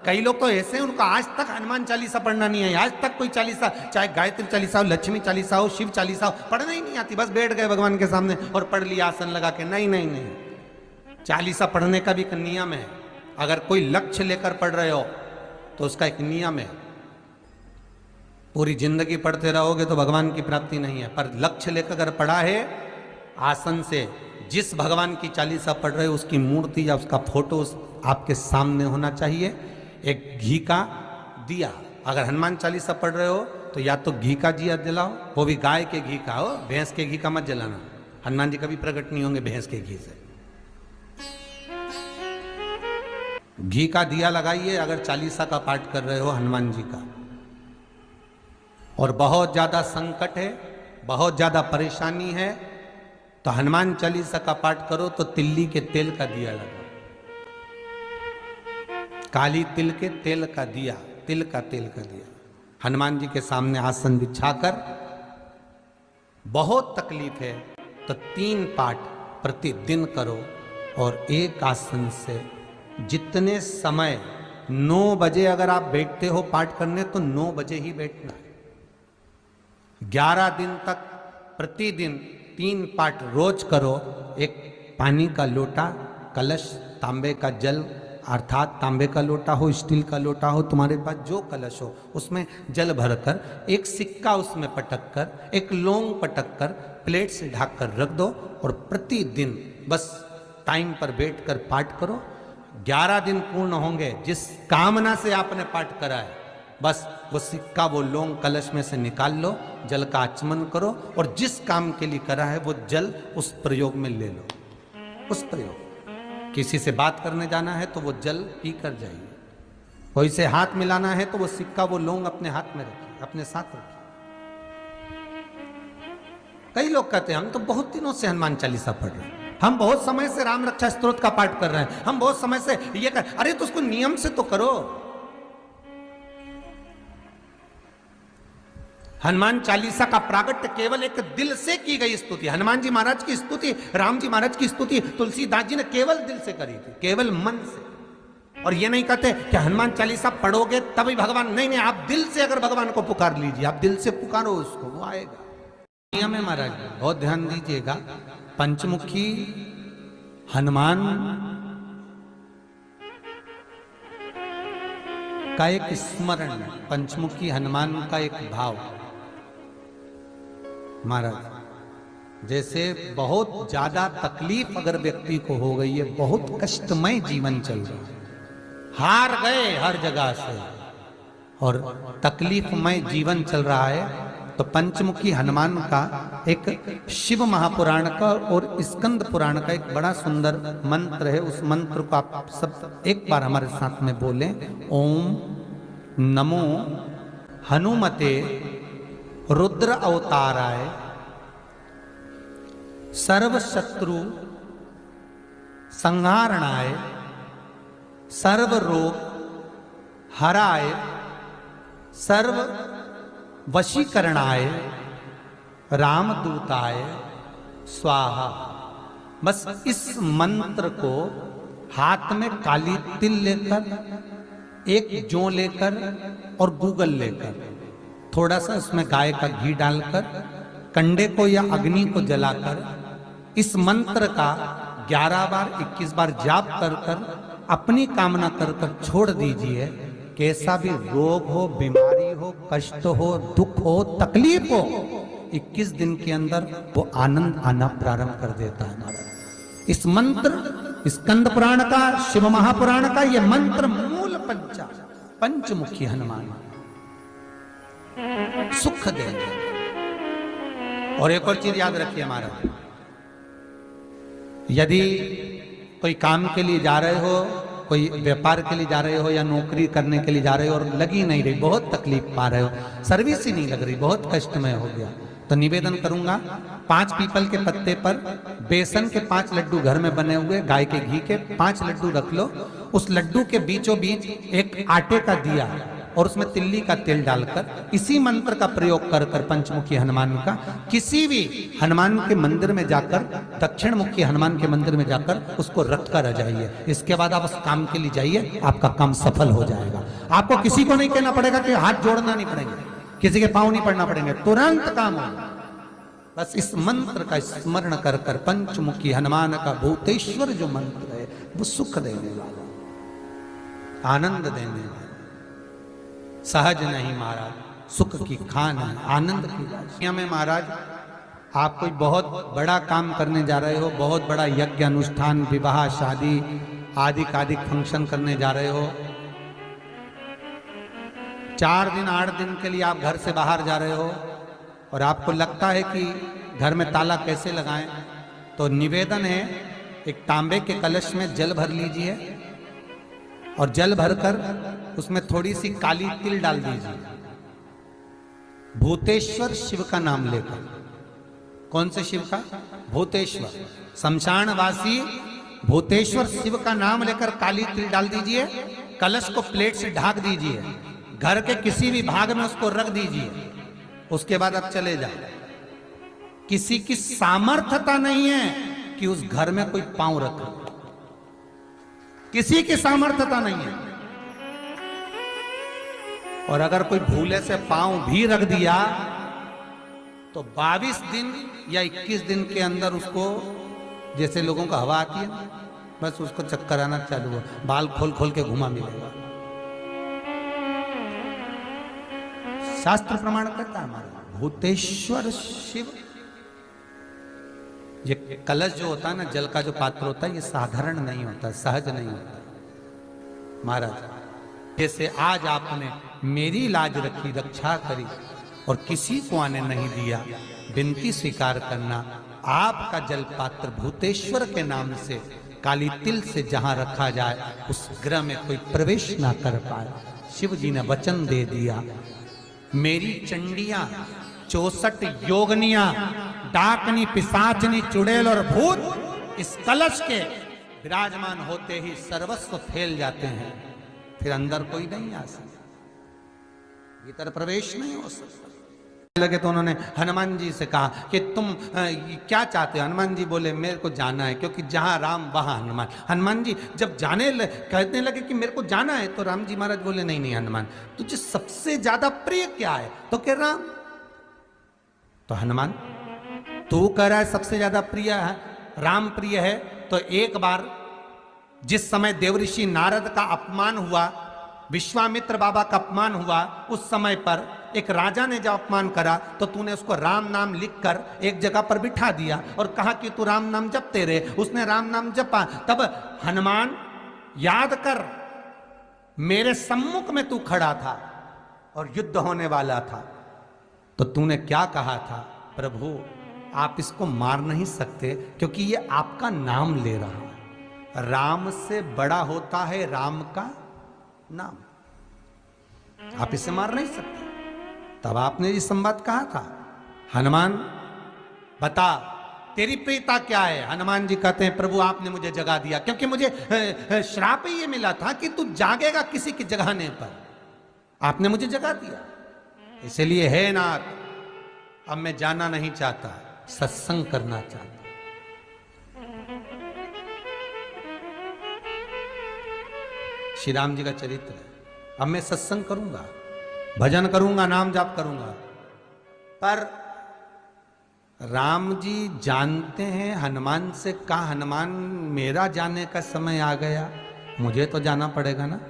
कई लोग तो ऐसे हैं उनको आज तक हनुमान चालीसा पढ़ना नहीं है, आज तक कोई चालीसा, चाहे गायत्री चालीसा हो, लक्ष्मी चालीसा हो, शिव चालीसा हो, पढ़ना ही नहीं आती, बस बैठ गए भगवान के सामने और पढ़ लिया आसन लगा के। नहीं नहीं नहीं, चालीसा पढ़ने का भी एक नियम है। अगर कोई लक्ष्य लेकर पढ़ रहे हो तो उसका एक नियम है। पूरी जिंदगी पढ़ते रहोगे तो भगवान की प्राप्ति नहीं है, पर लक्ष्य लेकर अगर पढ़ा है आसन से, जिस भगवान की चालीसा पढ़ रहे हो उसकी मूर्ति या उसका फोटो आपके सामने होना चाहिए। एक घी का दिया, अगर हनुमान चालीसा पढ़ रहे हो तो या तो घी का दिया जलाओ, वो भी गाय के घी का हो, भैंस के घी का मत जलाना। हनुमान जी कभी प्रकट नहीं होंगे भैंस के घी से। घी का दिया लगाइए अगर चालीसा का पाठ कर रहे हो हनुमान जी का। और बहुत ज्यादा संकट है, बहुत ज्यादा परेशानी है तो हनुमान चालीसा का पाठ करो तो तिल्ली के तेल का दिया लगाओ, काली तिल के तेल का दिया, तिल का तेल का दिया हनुमान जी के सामने आसन बिछाकर। बहुत तकलीफ है तो 3 पाठ प्रतिदिन करो और एक आसन से जितने समय, 9 बजे अगर आप बैठते हो पाठ करने तो 9 बजे ही बैठना है। 11 दिन तक प्रतिदिन 3 पाठ रोज करो। एक पानी का लोटा, कलश, तांबे का जल अर्थात तांबे का लोटा हो, स्टील का लोटा हो, तुम्हारे पास जो कलश हो उसमें जल भरकर, एक सिक्का उसमें पटक कर, एक लौंग पटक कर प्लेट से ढक कर रख दो और प्रतिदिन बस टाइम पर बैठकर पाठ करो। 11 दिन पूर्ण होंगे, जिस कामना से आपने पाठ करा है बस वो सिक्का, वो लौंग कलश में से निकाल लो, जल का आचमन करो और जिस काम के लिए करा है वो जल उस प्रयोग में ले लो। उस प्रयोग, किसी से बात करने जाना है तो वो जल पी कर जाइए, कोई से हाथ मिलाना है तो वो सिक्का, वो लौंग अपने हाथ में रखिए, अपने साथ रखिए। कई लोग कहते हैं हम तो बहुत दिनों से हनुमान चालीसा पढ़ रहे हैं, हम बहुत समय से राम रक्षा स्तोत्र का पाठ कर रहे हैं, हम बहुत समय से ये कर। अरे तो उसको नियम से तो करो। हनुमान चालीसा का प्रागट्य केवल एक दिल से की गई स्तुति। हनुमान जी महाराज की स्तुति, राम जी महाराज की स्तुति तुलसीदास जी ने केवल दिल से करी थी, केवल मन से। और ये नहीं कहते कि हनुमान चालीसा पढ़ोगे तभी भगवान, नहीं नहीं, आप दिल से अगर भगवान को पुकार लीजिए, आप दिल से पुकारो उसको, वो आएगा। नियम है महाराज, बहुत ध्यान दीजिएगा। पंचमुखी हनुमान का एक स्मरण, पंचमुखी हनुमान का एक भाव। महाराज जैसे बहुत ज्यादा तकलीफ अगर व्यक्ति को हो गई है, बहुत कष्टमय जीवन चल रहा है, हार गए हर जगह से और तकलीफमय जीवन चल रहा है, तो पंचमुखी हनुमान का एक शिव महापुराण का और स्कंद पुराण का एक बड़ा सुंदर मंत्र है। उस मंत्र को आप सब एक बार हमारे साथ में बोलें। ओम नमो हनुमते रुद्र अवताराय सर्व शत्रु संहारणाय सर्व रोग हराय सर्व वशीकरणाय रामदूताय स्वाहा। बस इस मंत्र को हाथ में काली तिल लेकर, एक जौ लेकर और गूगल लेकर, थोड़ा सा उसमें गाय का घी डालकर, कंडे को या अग्नि को जलाकर इस मंत्र का 11 बार 21 बार जाप कर कर अपनी कामना कर कर छोड़ दीजिए। कैसा भी रोग हो, बीमारी हो, कष्ट हो, दुख हो, तकलीफ हो, 21 दिन के अंदर वो आनंद आना प्रारंभ कर देता है महाराज। इस मंत्र, स्कंद पुराण का, शिव महापुराण का ये मंत्र मूल पंचमुखी हनुमान सुख देंगे। और एक और चीज याद रखिए महाराज, यदि कोई काम के लिए जा रहे हो, कोई व्यापार के लिए जा रहे हो या नौकरी करने के लिए जा रहे हो और लगी नहीं रही, बहुत तकलीफ पा रहे हो, सर्विस ही नहीं लग रही, बहुत कष्टमय हो गया, तो निवेदन करूंगा 5 पीपल के पत्ते पर बेसन के 5 लड्डू घर में बने हुए, गाय के घी के 5 लड्डू रख लो। उस लड्डू के बीचों बीच एक आटे का दिया और उसमें तिल्ली का तेल डालकर इसी मंत्र का प्रयोग कर कर पंचमुखी हनुमान का किसी भी हनुमान के मंदिर में जाकर, दक्षिण मुखी हनुमान के मंदिर में जाकर उसको रख कर आ जाइए। इसके बाद आप उस काम के लिए जाइए, आपका काम सफल हो जाएगा। आपको किसी को नहीं कहना पड़ेगा कि हाथ जोड़ना नहीं पड़ेंगे, किसी के पांव नहीं पड़ना पड़ेंगे, तुरंत काम होगा। बस इस मंत्र का स्मरण कर कर, पंचमुखी हनुमान का भूतेश्वर जो मंत्र है वो सुख देने वाला, आनंद देने वाला, सहज नहीं महाराज, सुख की खान है, आनंद की राशि में। महाराज आप कोई बहुत बड़ा काम करने जा रहे हो, बहुत बड़ा यज्ञ अनुष्ठान, विवाह शादी आदि फंक्शन करने जा रहे हो, 4 दिन 8 दिन के लिए आप घर से बाहर जा रहे हो और आपको लगता है कि घर में ताला कैसे लगाएं, तो निवेदन है एक तांबे के कलश में जल भर लीजिए और जल भरकर उसमें थोड़ी सी काली तिल डाल दीजिए, भूतेश्वर शिव का नाम लेकर। कौन से शिव का? भूतेश्वर, शमशानवासी भूतेश्वर शिव का नाम लेकर काली तिल डाल दीजिए, कलश को प्लेट से ढक दीजिए, घर के किसी भी भाग में उसको रख दीजिए। उसके बाद आप चले जाए। किसी की सामर्थ्यता नहीं है कि उस घर में कोई पांव रखे, किसी की सामर्थ्यता नहीं है। और अगर कोई भूले से पांव भी रख दिया तो 22 दिन या 21 दिन के अंदर उसको, जैसे लोगों को हवा आती है, बस उसको चक्कर आना चालू हो, बाल खोल खोल के घुमा मिलेगा। शास्त्र प्रमाण करता है हमारा भूतेश्वर शिव। ये कलश जो होता है ना, जल का जो पात्र होता है, ये साधारण नहीं होता, सहज नहीं होता महाराज। जैसे आज आपने मेरी लाज रखी, रक्षा करी और किसी को आने नहीं दिया, विनती स्वीकार करना। आपका जल पात्र भूतेश्वर के नाम से काली तिल से जहां रखा जाए उस गृह में कोई प्रवेश ना कर पाए। शिव जी ने वचन दे दिया, मेरी चंडियां 64 योगनियां, डाकनी, पिशाचनी, चुड़ैल और भूत इस कलश के विराजमान होते ही सर्वस्व फैल जाते हैं, फिर अंदर कोई नहीं आ सकता, भीतर प्रवेश नहीं हो सकता। लगे तो उन्होंने हनुमान जी से कहा कि तुम क्या चाहते हो? हनुमान जी बोले मेरे को जाना है, क्योंकि जहां राम वहां हनुमान। हनुमान जी जब कहने लगे कि मेरे को जाना है, तो राम जी महाराज बोले नहीं नहीं हनुमान, तुझे सबसे ज्यादा प्रिय क्या है? तो कह राम। तो हनुमान तू कह रहा है सबसे ज्यादा प्रिय है राम, प्रिय है, तो एक बार जिस समय देवऋषि नारद का अपमान हुआ, विश्वामित्र बाबा का अपमान हुआ, उस समय पर एक राजा ने जब अपमान करा तो तूने उसको राम नाम लिखकर एक जगह पर बिठा दिया और कहा कि तू राम नाम जपते रहे। उसने राम नाम जपा। तब हनुमान याद कर, मेरे सम्मुख में तू खड़ा था और युद्ध होने वाला था, तो तूने क्या कहा था? प्रभु आप इसको मार नहीं सकते क्योंकि ये आपका नाम ले रहा है। राम से बड़ा होता है राम का नाम, आप इसे मार नहीं सकते। तब आपने ये संवाद कहा था, हनुमान बता तेरी प्रियता क्या है? हनुमान जी कहते हैं प्रभु आपने मुझे जगा दिया, क्योंकि मुझे श्राप ही ये मिला था कि तू जागेगा किसी के जगाने पर, आपने मुझे जगा दिया, इसलिए है नाथ अब मैं जाना नहीं चाहता, सत्संग करना चाहता। श्री राम जी का चरित्र है। अब मैं सत्संग करूंगा, भजन करूंगा, नाम जाप करूंगा। पर राम जी जानते हैं हनुमान से कहा, हनुमान मेरा जाने का समय आ गया, मुझे तो जाना पड़ेगा ना।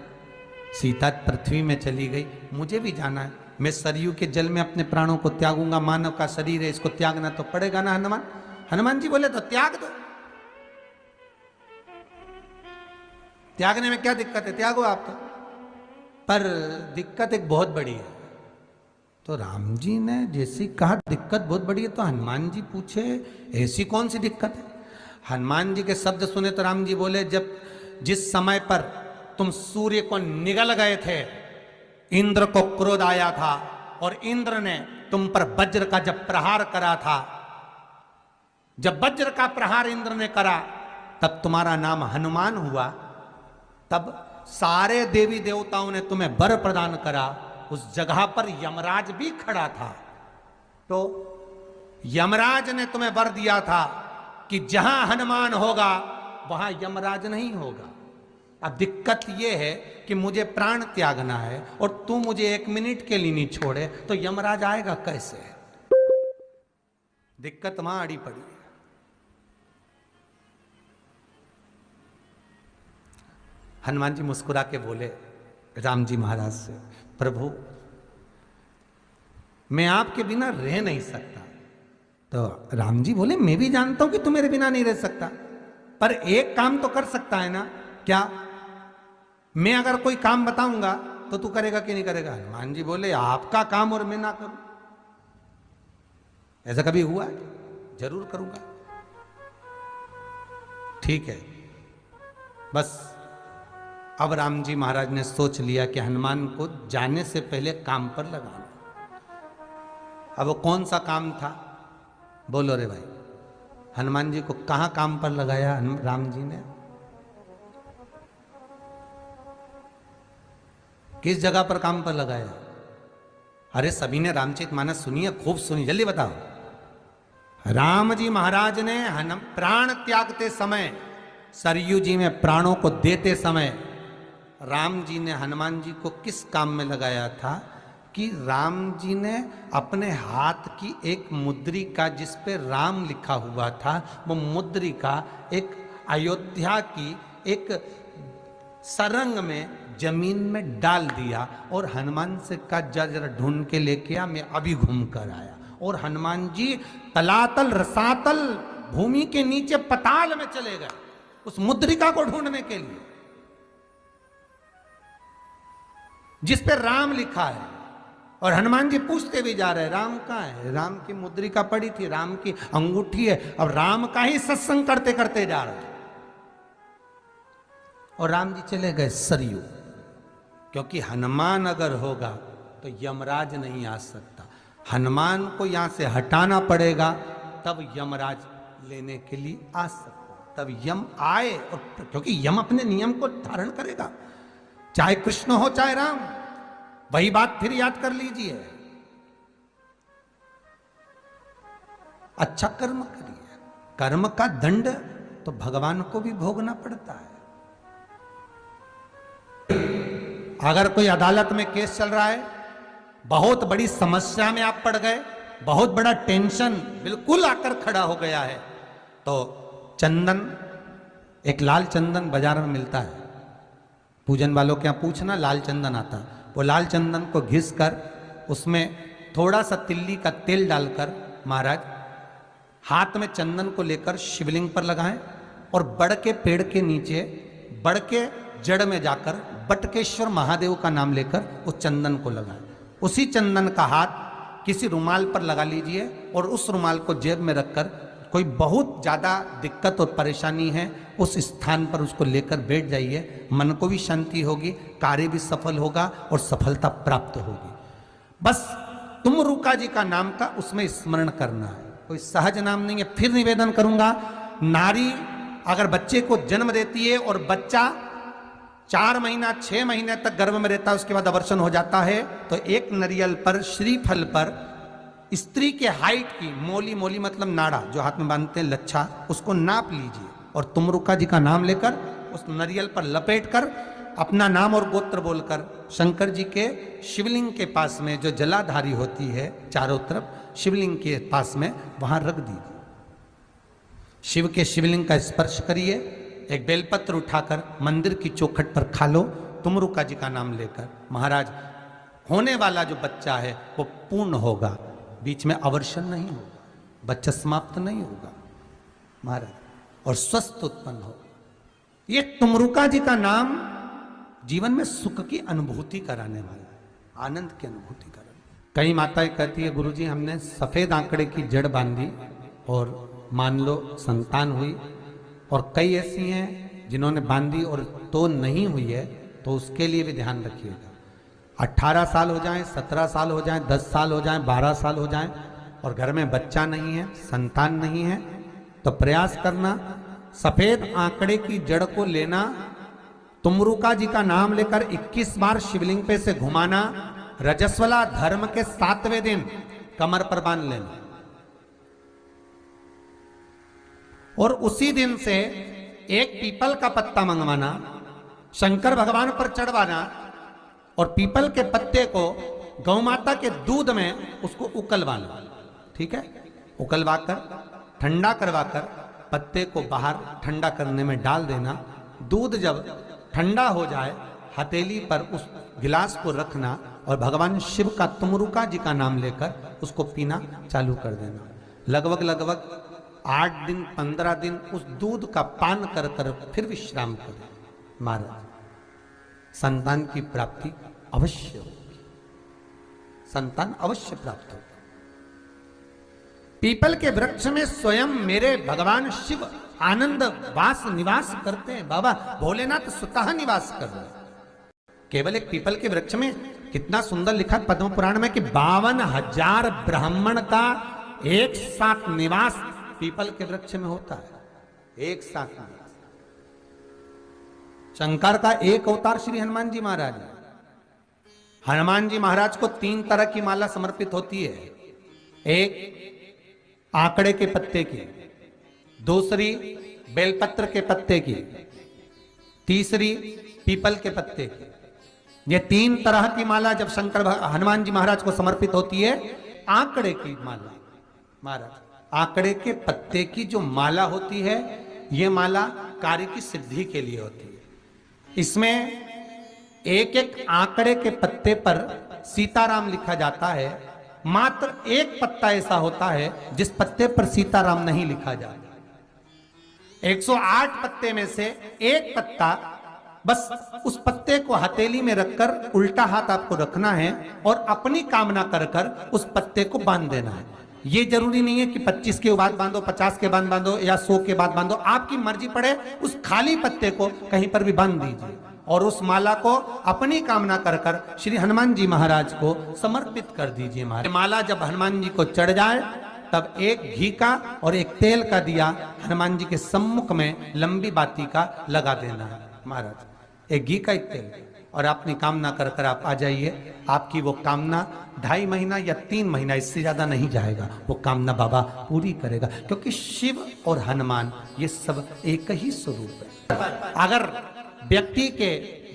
सीता पृथ्वी में चली गई, मुझे भी जाना है। मैं सरयू के जल में अपने प्राणों को त्यागूंगा, मानव का शरीर है, इसको त्यागना तो पड़ेगा ना हनुमान। हनुमान जी बोले तो त्याग दो, त्यागने में क्या दिक्कत है, त्यागो आप तो। पर दिक्कत एक बहुत बड़ी है। तो राम जी ने जैसी कहा दिक्कत बहुत बड़ी है, तो हनुमान जी पूछे ऐसी कौन सी दिक्कत है? हनुमान जी के शब्द सुने तो राम जी बोले, जब जिस समय पर तुम सूर्य को निगल गए थे, इंद्र को क्रोध आया था और इंद्र ने तुम पर वज्र का जब प्रहार करा था, जब वज्र का प्रहार इंद्र ने करा तब तुम्हारा नाम हनुमान हुआ। तब सारे देवी देवताओं ने तुम्हें वर प्रदान करा। उस जगह पर यमराज भी खड़ा था, तो यमराज ने तुम्हें वर दिया था कि जहां हनुमान होगा वहां यमराज नहीं होगा। अब दिक्कत यह है कि मुझे प्राण त्यागना है और तू मुझे 1 मिनट के लिए नहीं छोड़े तो यमराज आएगा कैसे? दिक्कत वहां अड़ी पड़ी है। हनुमान जी मुस्कुरा के बोले राम जी महाराज से, प्रभु मैं आपके बिना रह नहीं सकता। तो राम जी बोले, मैं भी जानता हूं कि तू मेरे बिना नहीं रह सकता, पर एक काम तो कर सकता है ना। क्या? मैं अगर कोई काम बताऊंगा तो तू करेगा कि नहीं करेगा? हनुमान जी बोले, आपका काम और मैं ना करूं, ऐसा कभी हुआ है? जरूर करूंगा। ठीक है। बस अब राम जी महाराज ने सोच लिया कि हनुमान को जाने से पहले काम पर लगाना। अब वो कौन सा काम था? बोलो रे भाई। हनुमान जी को कहां काम पर लगाया राम जी ने? किस जगह पर काम पर लगाया? अरे सभी ने रामचरितमानस सुनी है, खूब सुनी, जल्दी बताओ। राम जी महाराज ने प्राण त्यागते समय, सरयू जी में प्राणों को देते समय राम जी ने हनुमान जी को किस काम में लगाया था कि राम जी ने अपने हाथ की एक मुद्रिका जिस पे राम लिखा हुआ था, वो मुद्रिका एक अयोध्या की एक सरंग में जमीन में डाल दिया और हनुमान से कहा जरा ढूंढ के लेके आ, मैं अभी घूम कर आया। और हनुमान जी तलातल रसातल भूमि के नीचे पताल में चले गए उस मुद्रिका को ढूंढने के लिए जिस पे राम लिखा है। और हनुमान जी पूछते भी जा रहे हैं, राम कहाँ है? राम की मुद्रिका पड़ी थी, राम की अंगूठी है। अब राम का ही सत्संग करते करते जा रहे हैं और राम जी चले गए सरयू, क्योंकि हनुमान अगर होगा तो यमराज नहीं आ सकता। हनुमान को यहां से हटाना पड़ेगा तब यमराज लेने के लिए आ सकता, तब यम आए। और क्योंकि यम अपने नियम को धारण करेगा, चाहे कृष्ण हो चाहे राम। वही बात फिर याद कर लीजिए, अच्छा कर्म करिए, कर्म का दंड तो भगवान को भी भोगना पड़ता है। अगर कोई अदालत में केस चल रहा है, बहुत बड़ी समस्या में आप पड़ गए, बहुत बड़ा टेंशन बिल्कुल आकर खड़ा हो गया है, तो चंदन, एक लाल चंदन बाजार में मिलता है, पूजन वालों के यहाँ पूछना, लाल चंदन आता। वो लाल चंदन को घिस कर उसमें थोड़ा सा तिल्ली का तेल डालकर महाराज हाथ में चंदन को लेकर शिवलिंग पर लगाएं और बड़ के पेड़ के नीचे, बड़ के जड़ में जाकर बटकेश्वर महादेव का नाम लेकर उस चंदन को लगाएं। उसी चंदन का हाथ किसी रुमाल पर लगा लीजिए और उस रुमाल को जेब में रखकर कोई बहुत ज़्यादा दिक्कत और परेशानी है उस स्थान पर उसको लेकर बैठ जाइए। मन को भी शांति होगी, कार्य भी सफल होगा और सफलता प्राप्त होगी। बस तुमरुका जी का नाम का उसमें स्मरण करना है, कोई सहज नाम नहीं है। फिर निवेदन करूंगा, नारी अगर बच्चे को जन्म देती है और बच्चा 4 महीना 6 महीने तक गर्भ में रहता है, उसके बाद अवर्षण हो जाता है, तो एक नरियल पर, श्रीफल पर स्त्री के हाइट की मोली, मोली मतलब नाड़ा जो हाथ में बांधते हैं, लच्छा, उसको नाप लीजिए और तुमरुका जी का नाम लेकर उस नरियल पर लपेट कर अपना नाम और गोत्र बोलकर शंकर जी के शिवलिंग के पास में जो जलाधारी होती है चारों तरफ शिवलिंग के पास में, वहां रख दीजिए। शिव के शिवलिंग का स्पर्श करिए, एक बेलपत्र उठाकर मंदिर की चौखट पर खा लो, तुमरुका जी का नाम लेकर। महाराज होने वाला जो बच्चा है वो पूर्ण होगा, बीच में अवर्षण नहीं होगा, बच्चा समाप्त नहीं होगा महाराज, और स्वस्थ उत्पन्न हो। ये तुमरुका जी का नाम जीवन में सुख की अनुभूति कराने वाला है, आनंद की अनुभूति कराने। कई माताएं कहती है, गुरुजी हमने सफेद आंकड़े की जड़ बांधी और मान लो संतान हुई, और कई ऐसी हैं जिन्होंने बांधी और तो नहीं हुई है, तो उसके लिए भी ध्यान रखिएगा। 18 साल हो जाएं, 17 साल हो जाएं, 10 साल हो जाएं, 12 साल हो जाएं और घर में बच्चा नहीं है, संतान नहीं है, तो प्रयास करना सफेद आंकड़े की जड़ को लेना, तुमरुका जी का नाम लेकर 21 बार शिवलिंग पे से घुमाना, रजस्वला धर्म के 7वें दिन कमर पर बांध लेना और उसी दिन से एक पीपल का पत्ता मंगवाना, शंकर भगवान पर चढ़वाना और पीपल के पत्ते को गौ माता के दूध में उसको उकलवाना, ठीक है। उकलवा कर ठंडा करवा कर पत्ते को बाहर ठंडा करने में डाल देना। दूध जब ठंडा हो जाए हथेली पर उस गिलास को रखना और भगवान शिव का तुमरुका जी का नाम लेकर उसको पीना चालू कर देना। लगभग 8 दिन 15 दिन उस दूध का पान कर कर फिर विश्राम करें। महाराज संतान की प्राप्ति अवश्य होगी, संतान अवश्य प्राप्त होगी। पीपल के वृक्ष में स्वयं मेरे भगवान शिव आनंद वास निवास करते हैं। बाबा भोलेनाथ स्वतः निवास कर रहे हैं। केवल एक पीपल के वृक्ष में कितना सुंदर लिखा पद्म पुराण में कि 52,000 ब्राह्मण का एक साथ निवास पीपल के वृक्ष में होता है, एक साथ निवास। शंकर का एक अवतार श्री हनुमान जी महाराज है। हनुमान जी महाराज को 3 तरह की माला समर्पित होती है। एक आंकड़े के पत्ते की, दूसरी बेलपत्र के पत्ते की, तीसरी पीपल के पत्ते की। ये 3 तरह की माला जब शंकर हनुमान जी महाराज को समर्पित होती है। आंकड़े की माला महाराज, आंकड़े के पत्ते की जो माला होती है ये माला कार्य की सिद्धि के लिए होती है। इसमें एक एक आंकड़े के पत्ते पर सीताराम लिखा जाता है। मात्र एक पत्ता ऐसा होता है जिस पत्ते पर सीताराम नहीं लिखा जाता। 108 पत्ते में से एक पत्ता, बस उस पत्ते को हथेली में रखकर उल्टा हाथ आपको रखना है और अपनी कामना कर कर उस पत्ते को बांध देना है। ये जरूरी नहीं है कि 25 के बाद बांधो, 50 के बाद बांधो या 100 के बाद बांधो, आपकी मर्जी पड़े। उस खाली पत्ते को कहीं पर भी बांध दीजिए और उस माला को अपनी कामना कर कर श्री हनुमान जी महाराज को समर्पित कर दीजिए। माला जब हनुमान जी को चढ़ जाए तब एक घी का और एक तेल का दिया हनुमान जी के सम्मुख में लंबी बाती का लगा देना है महाराज। एक घी का एक तेल, और अपनी कामना कर कर आप आ जाइए। आपकी वो कामना 2.5 महीना या 3 महीना, इससे ज्यादा नहीं जाएगा, वो कामना बाबा पूरी करेगा। क्योंकि शिव और हनुमान ये सब एक ही स्वरूप है। अगर व्यक्ति के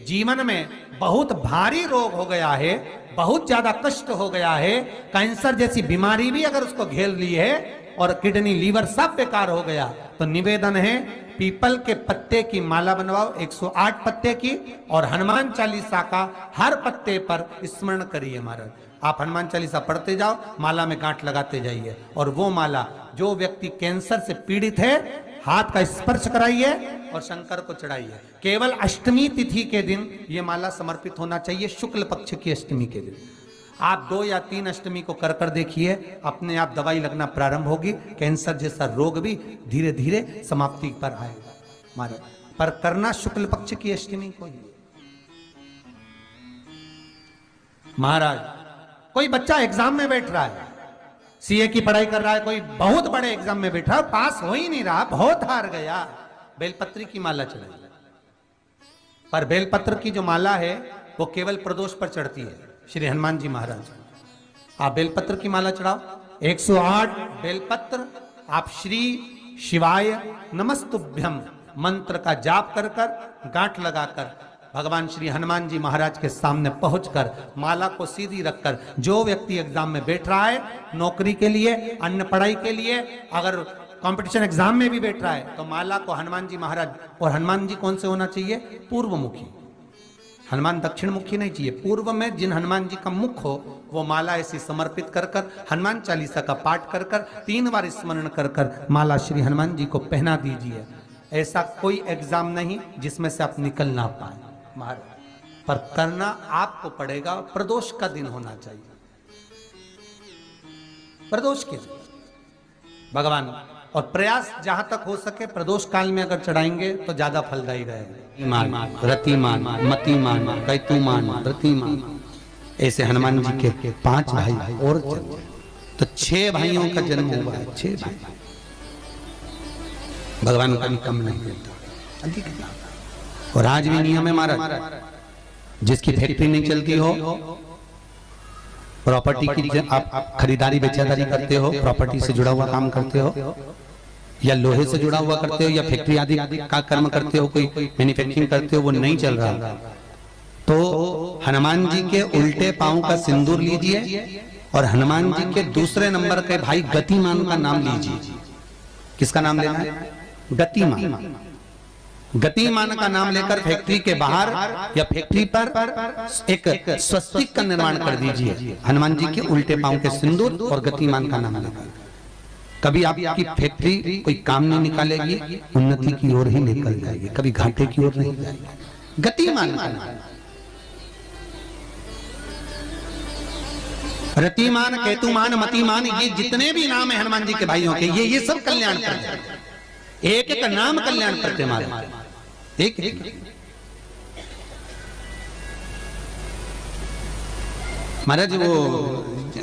जीवन में बहुत भारी रोग हो गया है, बहुत ज्यादा कष्ट हो गया है, कैंसर जैसी बीमारी भी अगर उसको घेर ली है और किडनी लीवर सब बेकार हो गया, तो निवेदन है पीपल के पत्ते की माला बनवाओ 108 पत्ते की, और हनुमान चालीसा का हर पत्ते पर स्मरण करिए महाराज। आप हनुमान चालीसा पढ़ते जाओ, माला में गांठ लगाते जाइए, और वो माला जो व्यक्ति कैंसर से पीड़ित है हाथ का स्पर्श कराइए और शंकर को चढ़ाइए। केवल अष्टमी तिथि के दिन ये माला समर्पित होना चाहिए, शुक्ल पक्ष की अष्टमी के दिन। आप 2 या 3 अष्टमी को कर कर देखिए, अपने आप दवाई लगना प्रारंभ होगी। कैंसर जैसा रोग भी धीरे धीरे समाप्ति पर आएगा महाराज। पर करना शुक्ल पक्ष की अष्टमी को ही महाराज। कोई बच्चा एग्जाम में बैठ रहा है, सीए की पढ़ाई कर रहा है, कोई बहुत बड़े एग्जाम में बैठा, पास हो ही नहीं रहा, बहुत हार गया, बेलपत्री की माला चढ़ाई। पर बेलपत्र की जो माला है वो केवल प्रदोष पर चढ़ती है श्री हनुमान जी महाराज। आप बेलपत्र की माला चढ़ाओ, 108 बेलपत्र आप श्री शिवाय नमस्तुभ्यम मंत्र का जाप कर कर गांठ लगाकर भगवान श्री हनुमान जी महाराज के सामने पहुंचकर माला को सीधी रखकर, जो व्यक्ति एग्जाम में बैठ रहा है, नौकरी के लिए, अन्य पढ़ाई के लिए, अगर कंपटीशन एग्जाम में भी बैठ रहा है, तो माला को हनुमान जी महाराज, और हनुमान जी कौन से होना चाहिए? पूर्वमुखी। हनुमान दक्षिण मुखी नहीं चाहिए, पूर्व में जिन हनुमान जी का मुख हो वो माला ऐसी समर्पित कर कर हनुमान चालीसा का पाठ कर कर 3 बार स्मरण कर कर माला श्री हनुमान जी को पहना दीजिए। ऐसा कोई एग्जाम नहीं जिसमें से आप निकल ना पाए महाराज, पर करना आपको पड़ेगा। प्रदोष का दिन होना चाहिए, प्रदोष के दिन भगवान, और प्रयास जहां तक हो सके प्रदोष काल में अगर चढ़ाएंगे तो ज्यादा फलदायी रहेगा। रतिमान, मतिमान, कैतुमान, रतिमान, ऐसे हनुमान जी के 5 भाई और तो 6 भाइयों का जन्म हुआ है। 6 भाई भगवान का भी कम नहीं देता, अधिक ना। और आज भी नियम है महाराज, जिसकी फैक्ट्री नहीं चलती हो, प्रॉपर्टी की आप खरीदारी बेचादारी करते हो, प्रॉपर्टी से जुड़ा हुआ काम करते हो, या लोहे से जुड़ा हुआ करते हो या फैक्ट्री आदि का कर्म करते हो, कोई मैन्युफैक्चरिंग करते हो, वो नहीं चल रहा, तो हनुमान जी के उल्टे पांव का सिंदूर लीजिए और हनुमान जी के दूसरे नंबर के भाई गतिमान का नाम लीजिए। किसका नाम लेना है? गतिमान। गतिमान का नाम लेकर फैक्ट्री के बाहर या फैक्ट्री पर एक स्वस्तिक का निर्माण कर दीजिए, हनुमान जी के उल्टे पांव के सिंदूर और गतिमान का नाम लेकर। कभी आपकी फैक्ट्री कोई काम नहीं निकालेगी, उन्नति की ओर ही निकल जाएगी, कभी घाटे की ओर नहीं जाएगी। गतिमान का नाम, रतिमान, केतुमान, मतिमान, ये जितने भी नाम है हनुमान जी के भाइयों के, ये सब कल्याण करते हैं। एक एक नाम कल्याण करते हमारे, एक एक। महाराज वो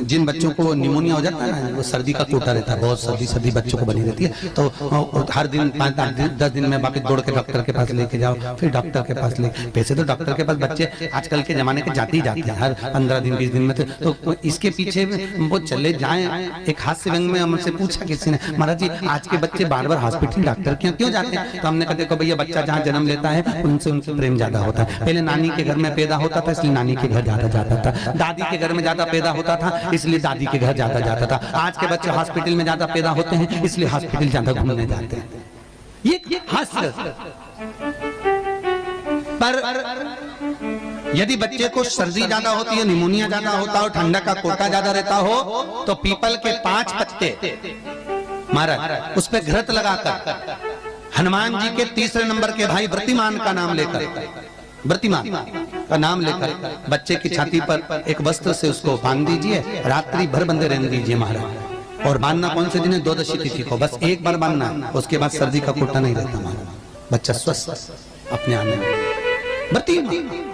जिन बच्चों को निमोनिया हो जाता है ना, वो सर्दी का कोटा रहता है, बहुत सर्दी बच्चों को बनी रहती है, तो हर दिन 5-10 दिन में वापस दौड़ के डॉक्टर के पास लेके जाओ, फिर डॉक्टर के पास ले। वैसे तो डॉक्टर के पास बच्चे आजकल के जमाने के जाते ही जाते हैं, हर 15 दिन 20 दिन में। तो इसके पीछे वो चले जाएं। एक हास्य व्यंग में हमसे पूछा किसी ने, महाराज जी आज के बच्चे बार बार हॉस्पिटल डॉक्टर क्यों जाते हैं? तो हमने कहा देखो भैया, बच्चा जहाँ जन्म लेता है उनसे प्रेम ज्यादा होता है। पहले नानी के घर में पैदा होता था, इसलिए नानी के घर ज्यादा जाता था। दादी के घर में ज्यादा पैदा होता था, इसलिए दादी के घर ज्यादा जाता था। आज के बच्चे हॉस्पिटल में ज्यादा पैदा होते हैं, इसलिए हॉस्पिटल ज्यादा घूमने जाते हैं। ये हास्य। पर यदि बच्चे को सर्दी ज्यादा होती है, निमोनिया ज्यादा होता हो, ठंडा का कोटा ज्यादा रहता हो, तो पीपल के 5 पत्ते महाराज उस पर घृत लगाकर हनुमान जी के तीसरे नंबर के भाई व्रतिमान का नाम लेकर, व्रतिमान का नाम लेकर बच्चे की छाती पर एक वस्त्र से उसको बांध दीजिए, रात्रि भर बंधे रहने दीजिए महाराज। और बांधना कौन से दिन है? 12 तिथि को, बस एक बार बांधना, उसके बाद सर्दी का कोटा नहीं रहता महाराज, बच्चा स्वस्थ अपने आने में। व्रतिमान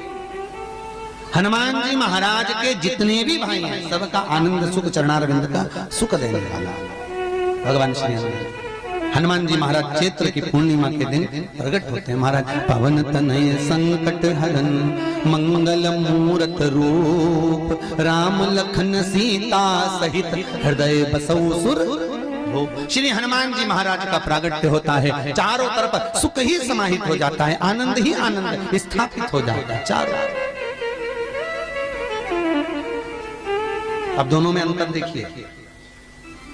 हनुमान जी महाराज के जितने भी भाई हैं, सबका आनंद सुख चरणारविंद का सुख देने वाला भगवान श्री हनुमान जी महाराज चैत्र की पूर्णिमा के दिन प्रकट होते हैं। महाराज पवन तनय संकट हरन मंगल मूरत रूप, राम लखन सीता सहित हृदय बसौ सुर। श्री हनुमान जी महाराज का प्रागट्य होता है, चारों तरफ सुख ही समाहित हो जाता है, आनंद ही आनंद स्थापित हो जाता है चारों। अब दोनों में अंतर देखिए।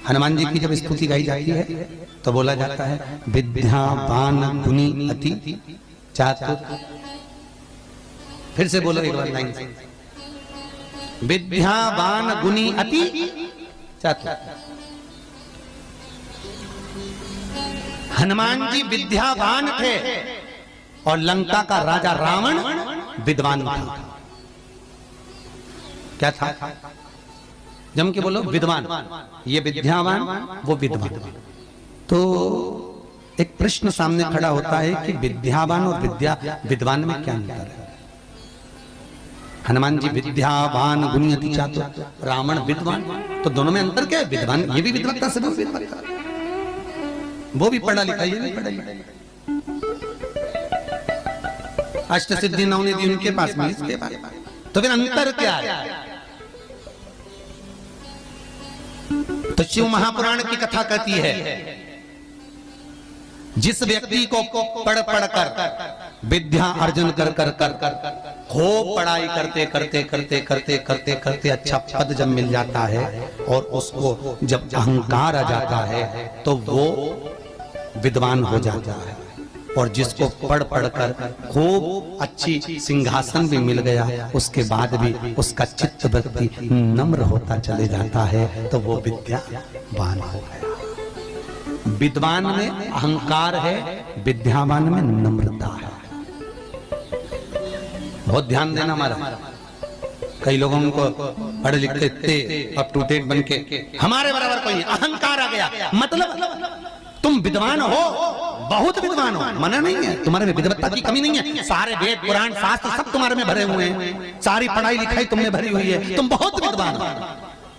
हनुमान जी की जब स्तुति गाई जाती है तो बोला जाता है विद्यावान गुणी अति चातुर। फिर से बोलो एक बार लाइन से, विद्यावान गुणी अति चातुर। हनुमान जी विद्यावान थे और लंका का राजा रावण विद्वान था। क्या था? जम के बोलो विद्वान। ये विद्यावान, वो विद्वान। तो एक प्रश्न सामने खड़ा होता है कि विद्यावान और विद्वान में क्या अंतर है? हनुमान जी विद्यावान गुणी अति चातुर, रावण विद्वान, तो दोनों में अंतर क्या है? विद्वान ये भी विद्वत्ता से विद्वत्ता, वो भी पढ़ा लिखा, ये भी पढ़ा लिखा। अष्ट सिद्धि नवनिधि उनके पास में, इसके पास। तो फिर अंतर क्या है? तो शिव महापुराण की कथा कहती है, जिस व्यक्ति को पढ़ कर विद्या अर्जन कर खूब पढ़ाई करते करते करते करते करते करते अच्छा पद जब मिल जाता है और उसको जब अहंकार आ जाता है तो वो विद्वान हो जाता है। और जिसको पढ़ कर खूब अच्छी सिंहासन भी मिल गया, उसके बाद भी उसका चित्त वृत्ति नम्र होता चले जाता है, तो वो विद्यावान हो गया। विद्वान में अहंकार है, विद्यावान में नम्रता है। बहुत ध्यान देना हमारा। कई लोगों को पढ़े लिखे थे अप टू डेट बन के हमारे बराबर कोई अहंकार आ गया, मतलब तुम विद्वान हो, बहुत विद्वान हो, मना नहीं है, तुम्हारे में विद्वत्ता की कमी नहीं है, सारे वेद पुराण शास्त्र सब तुम्हारे में भरे हुए हैं, सारी पढ़ाई लिखाई तुमने भरी हुई है, तुम बहुत विद्वान हो।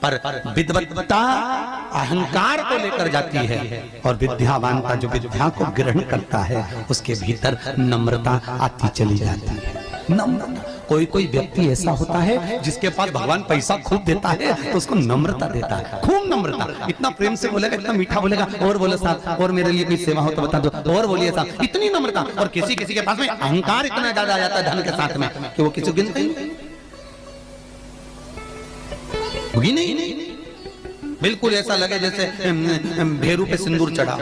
पर विद्वत्ता अहंकार को लेकर जाती है, और विद्यावान का जो विद्या को ग्रहण करता है उसके भीतर नम्रता आती चली जाती है। नम्रता, कोई कोई व्यक्ति ऐसा होता है जिसके पास भगवान पैसा खूब देता है तो उसको नम्रता देता है, खूब नम्रता, इतना प्रेम से बोलेगा, इतना मीठा बोलेगा, और बोलो साहब और मेरे लिए कोई सेवा हो तो बता दो, और बोलिए साहब, इतनी नम्रता। और किसी किसी के पास में अहंकार इतना ज्यादा आ जाता है धन के साथ में कि वो किसी को गिनते ही नहीं, बिल्कुल ऐसा लगे जैसे भेरू पे सिंदूर चढ़ा,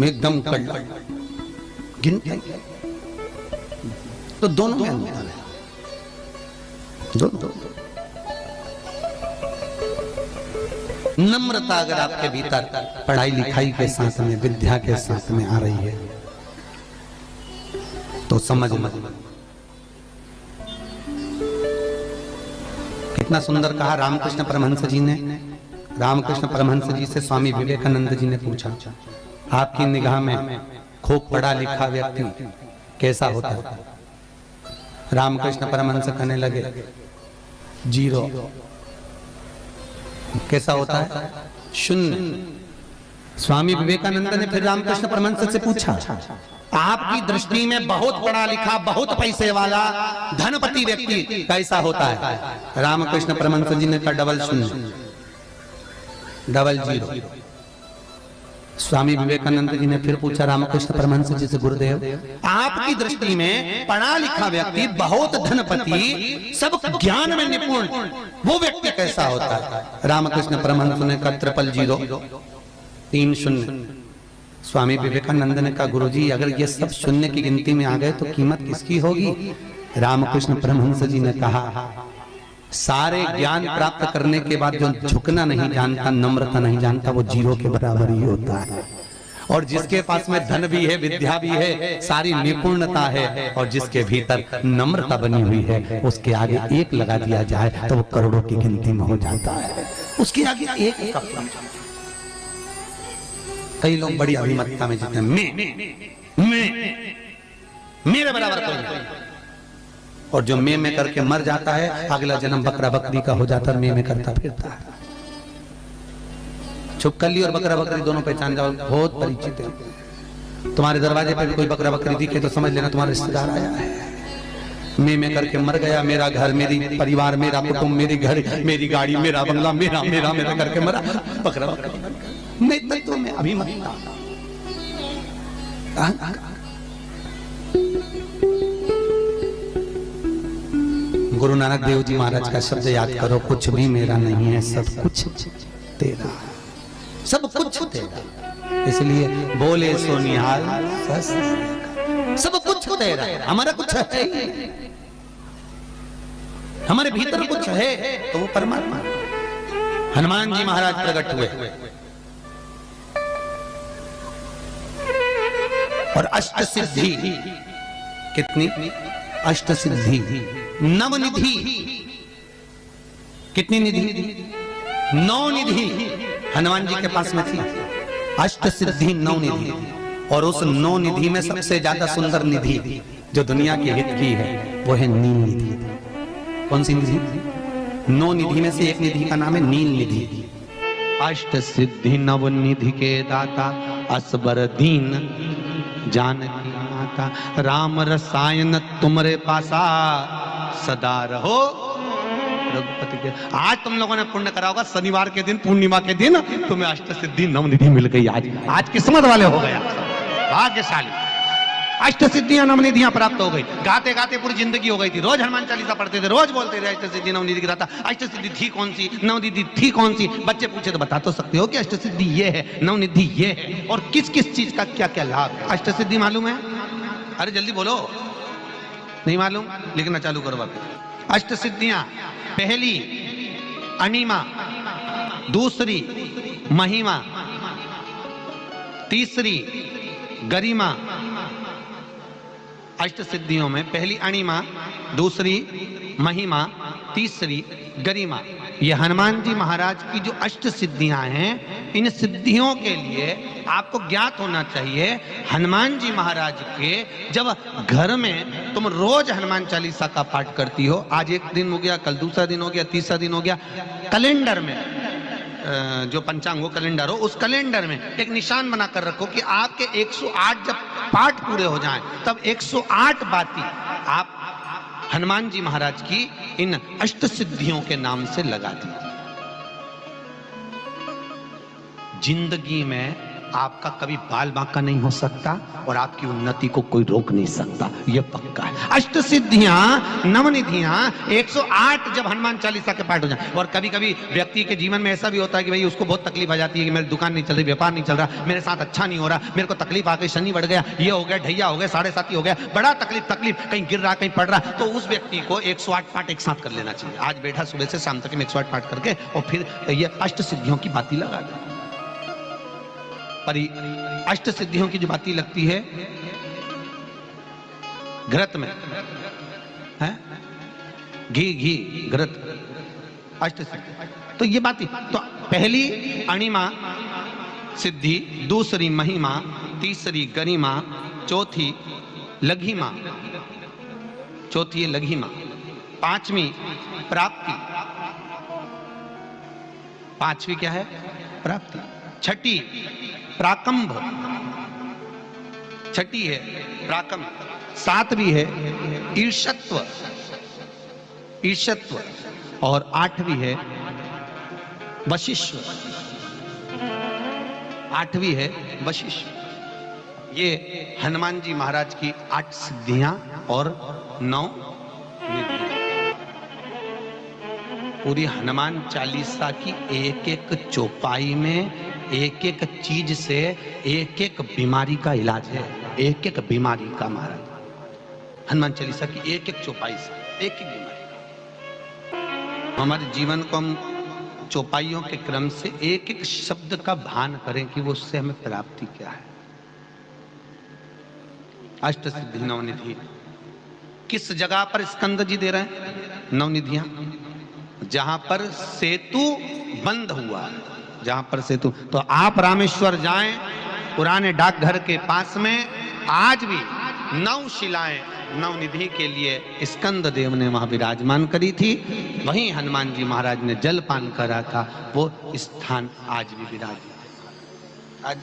एकदम कड़ा गिनते। तो दोनों में अंतर है, दोनों। नम्रता अगर आपके भीतर पढ़ाई लिखाई के साथ में, विद्या के साथ में आ रही है तो समझ मत। कितना सुंदर कहा रामकृष्ण परमहंस जी ने। रामकृष्ण परमहंस जी से स्वामी विवेकानंद जी ने पूछा, आपकी निगाह में खूब पढ़ा लिखा व्यक्ति कैसा होता है? रामकृष्ण परमहंस कहने लगे, जीरो। कैसा होता है? शून्य। स्वामी विवेकानंद ने फिर रामकृष्ण परमहंस से पूछा, आपकी दृष्टि में बहुत पढ़ा लिखा, बहुत पैसे वाला धनपति व्यक्ति कैसा होता है? रामकृष्ण परमहंस जी ने कहा, डबल शून्य, डबल जीरो। स्वामी विवेकानंद जी ने फिर पूछा रामकृष्ण परमहंस जी से, गुरुदेव आपकी दृष्टि में पढ़ा लिखा व्यक्ति, बहुत धनपति, सब ज्ञान में निपुण, वो व्यक्ति कैसा होता है? रामकृष्ण परमहंस ने कहा, ट्रिपल जीरो, 3 शून्य। स्वामी विवेकानंद ने कहा, गुरुजी अगर ये सब शून्य की गिनती में आ गए तो कीमत किसकी होगी? रामकृष्ण परमहंस जी ने कहा, सारे ज्ञान प्राप्त करने के बाद जो झुकना नहीं जानता, नम्रता नहीं जानता, वो जीरो के बराबर ही होता है। और जिसके पास में धन भी है, विद्या भी है, सारी निपुणता है, और जिसके भीतर नम्रता बनी हुई है, उसके आगे एक लगा दिया जाए तो वो करोड़ों की गिनती में हो जाता है। उसके आगे एक का। कई लोग बड़ी अभिमतता में जीते, मैं मेरे बराबर कोई नहीं। और जो मैं करके मर जाता है, अगला जन्म बकरा बकरी का हो जाता है, मैं करता फिरता है। छुपकली और बकरा बकरी दोनों पहचान जाओ, बहुत परिचित है। तुम्हारे दरवाजे पर भी कोई बकरा बकरी दिखे तो समझ लेना तुम्हारा रिश्तेदार आया है। मैं करके मर गया, मेरा घर, मेरी परिवार, मेरा कुटुंब, मेरी घर, मेरी गाड़ी, मेरा बंगला, मेरा मेरा मेरा करके मरा, बकरा बकरी। मैं तत्व में अभिमतता। गुरु नानक देव जी महाराज का शब्द याद करो, कुछ भी मेरा नहीं है, सब कुछ तेरा, सब कुछ तेरा। इसलिए बोले सो निहाल, सब कुछ तेरा, हमारा कुछ है, हमारे भीतर कुछ है तो वो परमात्मा। हनुमान जी महाराज प्रकट हुए और अष्ट सिद्धि, कितनी? अष्ट सिद्धि, नवनिधि। कितनी निधि? 9 निधि हनुमान जी के पास में थी। अष्ट सिद्धि 9 निधि, और उस 9 निधि में सबसे ज्यादा सुंदर निधि जो दुनिया के हित की है वो है नील निधि। कौन सी निधि? 9 निधि में से एक निधि का नाम है नील निधि। अष्ट सिद्धि नव निधि के दाता, असबर दीन जानकी माता, राम रसायन तुम्हारे पासा, सदा रहो रघुपति के। आज तुम लोगों ने पुण्य करा होगा, शनिवार के दिन, पूर्णिमा के दिन तुम्हें अष्ट सिद्धि नवनिधि मिल गई। आज किस्मत वाले हो गया, भाग्यशाली। अष्ट सिद्धियां नवनिधियां प्राप्त हो गई। गाते गाते पूरी जिंदगी हो गई थी, रोज हनुमान चालीसा पढ़ते थे, रोज बोलते थे अष्ट सिद्धि नवनिधि गिराता। अष्ट सिद्धि थी कौन सी, नवनिधि थी कौन सी? बच्चे पूछे तो बता तो सकते हो कि अष्ट सिद्धि ये है, नवनिधि ये है, और किस किस चीज का क्या क्या लाभ है। अष्ट सिद्धि मालूम है? अरे जल्दी बोलो, नहीं मालूम? लिखना चालू करो वापस। अष्ट सिद्धियां, पहली अणिमा, दूसरी महिमा, तीसरी गरिमा। अष्ट सिद्धियों में पहली अणिमा, दूसरी महिमा, तीसरी गरिमा। ये हनुमान जी महाराज की जो अष्ट सिद्धियां हैं, इन सिद्धियों के लिए आपको ज्ञात होना चाहिए, हनुमान जी महाराज के जब घर में तुम रोज हनुमान चालीसा का पाठ करती हो, आज एक दिन हो गया, कल दूसरा दिन हो गया, तीसरा दिन हो गया, कैलेंडर में जो पंचांग हो कैलेंडर हो, उस कैलेंडर में एक निशान बना कर रखो कि आपके 108 जब पाठ पूरे हो जाएं, तब 108 बाती आप हनुमान जी महाराज की इन अष्ट सिद्धियों के नाम से लगा दी। जिंदगी में आपका कभी बाल बांका नहीं हो सकता और आपकी उन्नति को कोई रोक नहीं सकता, यह पक्का है। अष्ट सिद्धियां, नवनिधियां, 108 जब हनुमान चालीसा के पाठ हो जाए। और कभी कभी व्यक्ति के जीवन में ऐसा भी होता है कि भाई उसको बहुत तकलीफ आ जाती है कि मेरी दुकान नहीं चल रही, व्यापार नहीं चल रहा, मेरे साथ अच्छा नहीं हो रहा, मेरे को तकलीफ आ गई, शनि बढ़ गया, ये हो गया, ढैया हो गया, 7.5 हो गया, बड़ा तकलीफ, कहीं गिर रहा, कहीं पड़ रहा, तो उस व्यक्ति को 108 पाठ एक साथ कर लेना चाहिए। आज बैठा सुबह से शाम तक 108 पाठ करके और फिर ये अष्ट सिद्धियों की बाती लगा दे। पर अष्ट सिद्धियों की जो बाती लगती है घृत में है, घी घृत, अष्ट सिद्धि, तो ये बाती, तो पहली अणिमा सिद्धि, दूसरी महिमा, तीसरी गरिमा, चौथी लघिमा, चौथी लघिमा, पांचवी प्राप्ति, पांचवी क्या है? प्राप्ति। छठी प्राकंभ, छठी है प्राकंभ। सातवीं है ईर्षत्व, ईर्षत्व, और आठवीं है वशिष्ठ, आठवीं है वशिष्ठ। ये हनुमान जी महाराज की 8 सिद्धियां और 9 निधियां। पूरी हनुमान चालीसा की एक एक चौपाई में एक एक चीज से एक एक बीमारी का इलाज है, एक एक बीमारी का। महाराज हनुमान चालीसा की एक एक चौपाई से एक एक बीमारी का। हमारे जीवन को हम चौपाइयों के क्रम से एक एक शब्द का भान करें कि वो उससे हमें प्राप्ति क्या है। अष्ट सिद्धि नवनिधि किस जगह पर स्कंद जी दे रहे हैं? नवनिधियां जहां पर सेतु बंद हुआ है, जहां पर सेतु, तो आप रामेश्वर जाएं, पुराने डाकघर के पास में आज भी 9 शिलाएं नवनिधि के लिए स्कंद देव ने वहां विराजमान करी थी। वहीं हनुमान जी महाराज ने जलपान करा था, वो स्थान आज भी विराजमान है। आज